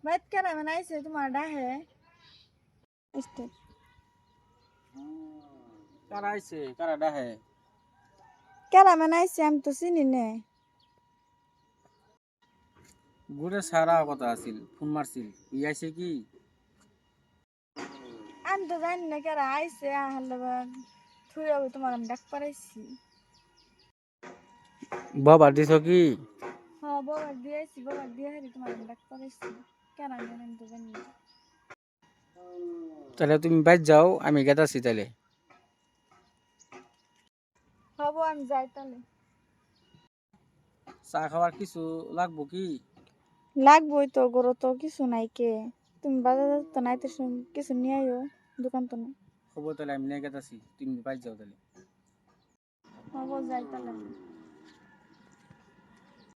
Mệt cái này mà nãy giờ tôi mà đã hè. Step. কারা আইছে কারা ডাহে Cái này mà nãy giờ em tôi xin nè. গুড়ে সারা কথা আছিল phone মারছিল ই আইছে কি Anh tôi জানি না cái này ai sẽ হালে বা থুই যাবো তোমার আমি ডাক পারাইছি। বাবার দিছ কি হ্যাঁ বাবার দিয়েছি বাবার দিয়ে হারি তোমার আমি ডাক পারাইছি। কেন আমি তো জানি না। তাহলে তুমি বাইর যাও আমি গেতাছি তাহলে হবো আমি যাই তাহলে। চা খাওয়ার কিছু লাগবো কি লাগবোই তো গরো তো কিছু নাই কে তুমি বাজার তো নাই তো কিছু নিয়ে আইও দোকান তো না। খবর তাহলে আমি নিয়ে গেতাছি তুমি বাইর যাও তাহলে হবো যাই তাহলে আমি।